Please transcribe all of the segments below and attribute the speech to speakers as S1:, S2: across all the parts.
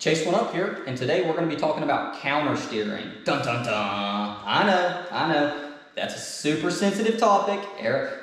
S1: Chase One Up here, and today we're going to be talking about counter steering. Dun dun dun! I know. That's a super sensitive topic.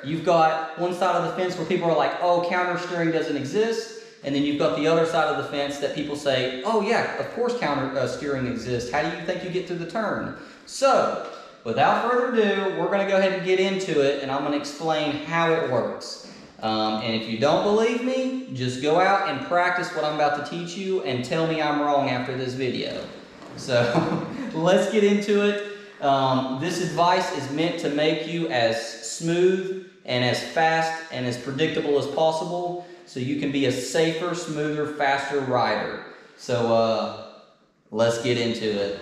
S1: You've got one side of the fence where people are like, oh, counter steering doesn't exist. And then you've got the other side of the fence that people say, oh yeah, of course counter steering exists. How do you think you get through the turn? So, without further ado, we're going to go ahead and get into it, and I'm going to explain how it works. And if you don't believe me, just go out and practice what I'm about to teach you and tell me I'm wrong after this video. So, let's get into it. This advice is meant to make you as smooth and as fast and as predictable as possible so you can be a safer, smoother, faster rider. So, let's get into it.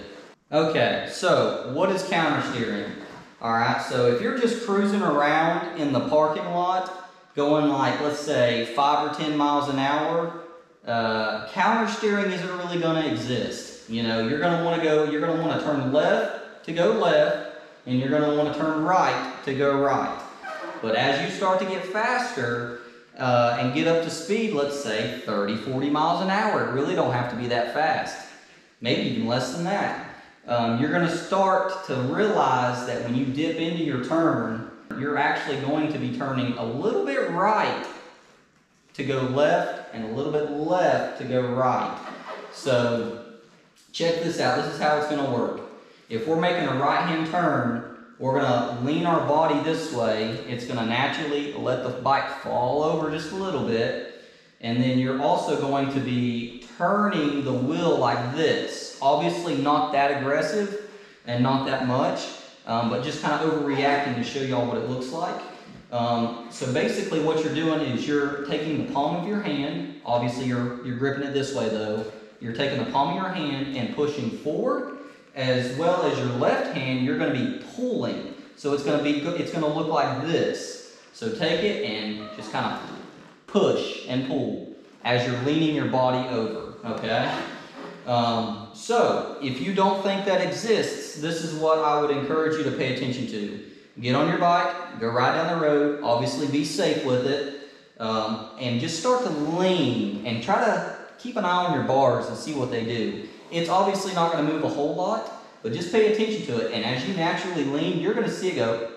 S1: Okay, so what is counter steering? Alright, so if you're just cruising around in the parking lot, going like, let's say, 5 or 10 miles an hour, counter steering isn't really going to exist. You know, you're going to want to turn left to go left, and you're going to want to turn right to go right. But as you start to get faster and get up to speed, let's say 30, 40 miles an hour, it really don't have to be that fast. Maybe even less than that. You're going to start to realize that when you dip into your turn, you're actually going to be turning a little bit right to go left and a little bit left to go right. So check this out. This is how it's going to work. If we're making a right-hand turn, we're going to lean our body this way. It's going to naturally let the bike fall over just a little bit. And then you're also going to be turning the wheel like this. Obviously not that aggressive and not that much, but just kind of overreacting to show y'all what it looks like. So basically what you're doing is you're taking the palm of your hand. Obviously you're gripping it this way though. You're taking the palm of your hand and pushing forward, as well as your left hand you're going to be pulling. So it's going to look like this. So take it and just kind of push and pull as you're leaning your body over, okay? So, if you don't think that exists, this is what I would encourage you to pay attention to. Get on your bike, go right down the road, obviously be safe with it, and just start to lean and try to keep an eye on your bars and see what they do. It's obviously not going to move a whole lot, but just pay attention to it, and as you naturally lean, you're going to see it go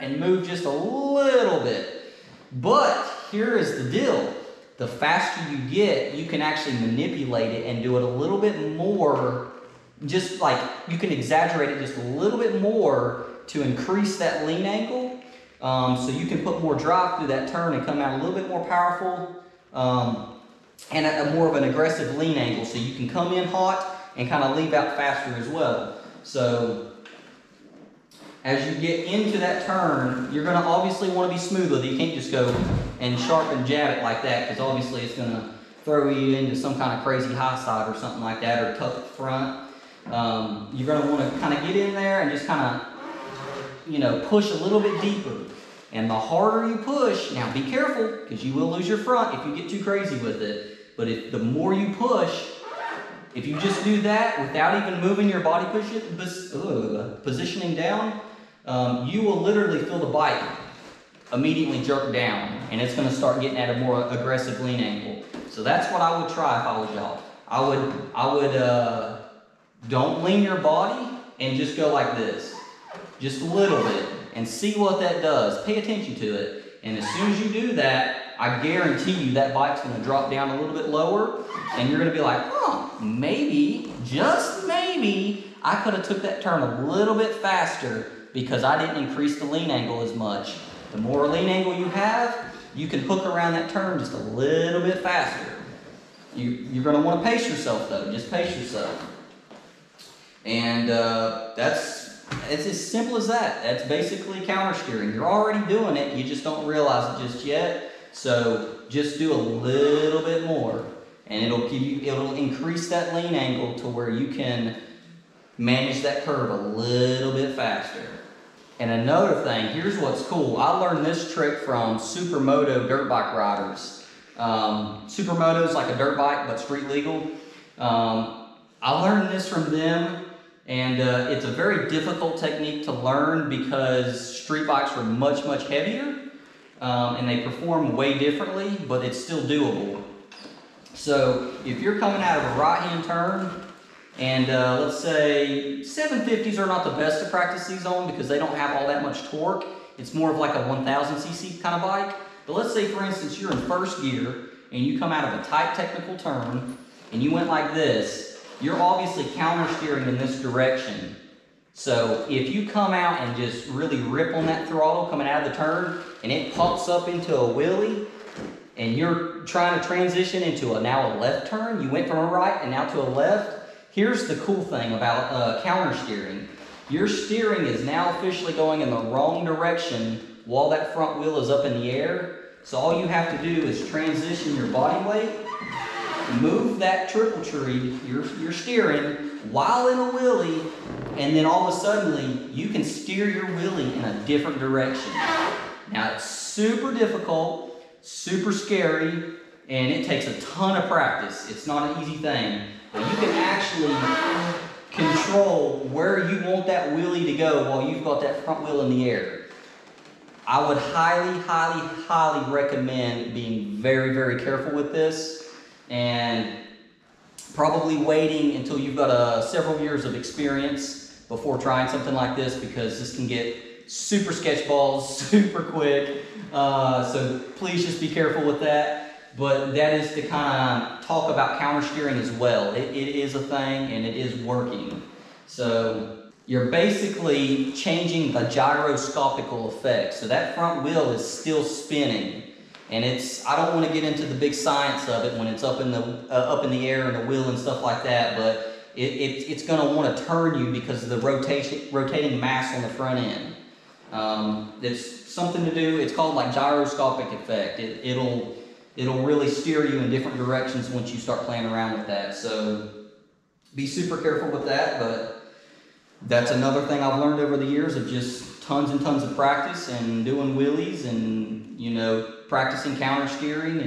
S1: and move just a little bit. But here is the deal. The faster you get, you can actually manipulate it and do it a little bit more, just like you can exaggerate it just a little bit more to increase that lean angle. So you can put more drive through that turn and come out a little bit more powerful and a more of an aggressive lean angle. So you can come in hot and kind of leave out faster as well. So as you get into that turn, you're going to obviously want to be smooth with it. You can't just go and sharp and jab it like that, because obviously it's going to throw you into some kind of crazy high side or something like that, or tuck front. You're going to want to kind of get in there and just kind of, push a little bit deeper. And the harder you push, now be careful, because you will lose your front if you get too crazy with it. But the more you push, if you just do that without even moving your body positioning down, you will literally feel the bike immediately jerk down, and it's going to start getting at a more aggressive lean angle. So that's what I would try if I was y'all. I would don't lean your body and just go like this, just a little bit, and see what that does. Pay attention to it, and as soon as you do that, I guarantee you that bike's going to drop down a little bit lower, and you're going to be like, oh, maybe, just maybe, I could have took that turn a little bit faster because I didn't increase the lean angle as much. The more lean angle you have, you can hook around that turn just a little bit faster. You're going to want to pace yourself though, just pace yourself. And it's as simple as that. That's basically counter steering. You're already doing it, you just don't realize it just yet. So just do a little bit more, and it'll increase that lean angle to where you can manage that curve a little bit faster. And another thing, here's what's cool. I learned this trick from supermoto dirt bike riders. Supermoto is like a dirt bike, but street legal. I learned this from them, and it's a very difficult technique to learn because street bikes are much, much heavier, and they perform way differently, but it's still doable. So if you're coming out of a right-hand turn, and let's say 750s are not the best to practice these on because they don't have all that much torque. It's more of like a 1000cc kind of bike. But let's say, for instance, you're in first gear and you come out of a tight technical turn and you went like this. You're obviously counter steering in this direction. So if you come out and just really rip on that throttle coming out of the turn and it pops up into a wheelie and you're trying to transition into now a left turn, you went from a right and now to a left. Here's the cool thing about counter steering. Your steering is now officially going in the wrong direction while that front wheel is up in the air. So all you have to do is transition your body weight, move that triple tree, your steering, while in a wheelie, and then all of a sudden you can steer your wheelie in a different direction. Now it's super difficult, super scary, and it takes a ton of practice. It's not an easy thing. But you can actually control where you want that wheelie to go while you've got that front wheel in the air. I would highly, highly, highly recommend being very, very careful with this and probably waiting until you've got several years of experience before trying something like this, because this can get super sketchballs super quick. So please just be careful with that. But that is to kind of talk about counter steering as well. It is a thing and it is working. So you're basically changing the gyroscopical effect. So that front wheel is still spinning. And I don't want to get into the big science of it when it's up in the air and the wheel and stuff like that, but it's going to want to turn you because of the rotating mass on the front end. It's something to do, it's called like gyroscopic effect. It'll really steer you in different directions once you start playing around with that. So be super careful with that, but that's another thing I've learned over the years of just tons and tons of practice and doing wheelies and, you know, practicing counter steering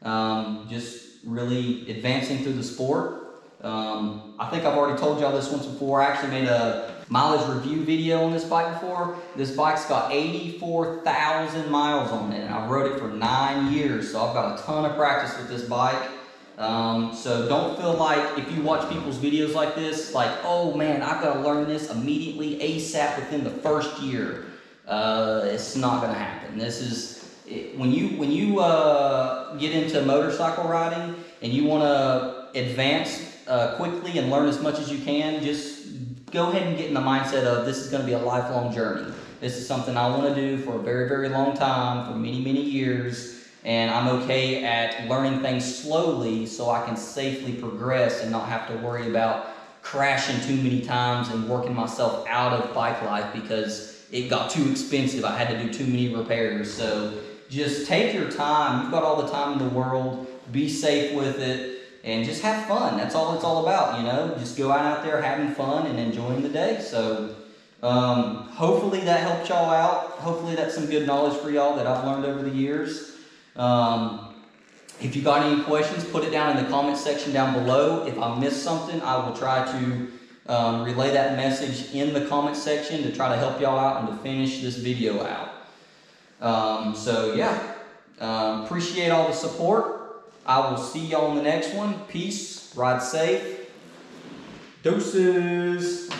S1: and just really advancing through the sport. I think I've already told y'all this once before. I actually made a mileage review video on this bike before. This bike's got 84,000 miles on it, and I've rode it for 9 years, so I've got a ton of practice with this bike. So don't feel like if you watch people's videos like this, like, oh man, I've got to learn this immediately, ASAP, within the first year. It's not going to happen. This is when you get into motorcycle riding and you want to advance quickly and learn as much as you can, just go ahead and get in the mindset of this is going to be a lifelong journey. This is something I want to do for a very, very long time, for many, many years, and I'm okay at learning things slowly so I can safely progress and not have to worry about crashing too many times and working myself out of bike life because it got too expensive. I had to do too many repairs. So just take your time. You've got all the time in the world. Be safe with it. And just have fun. That's all it's all about, you know. Just go out there having fun and enjoying the day. So hopefully that helped y'all out. Hopefully that's some good knowledge for y'all that I've learned over the years. If you got any questions, put it down in the comment section down below. If I missed something, I will try to relay that message in the comment section to try to help y'all out and to finish this video out. So yeah, appreciate all the support. I will see y'all in the next one. Peace, ride safe, deuces.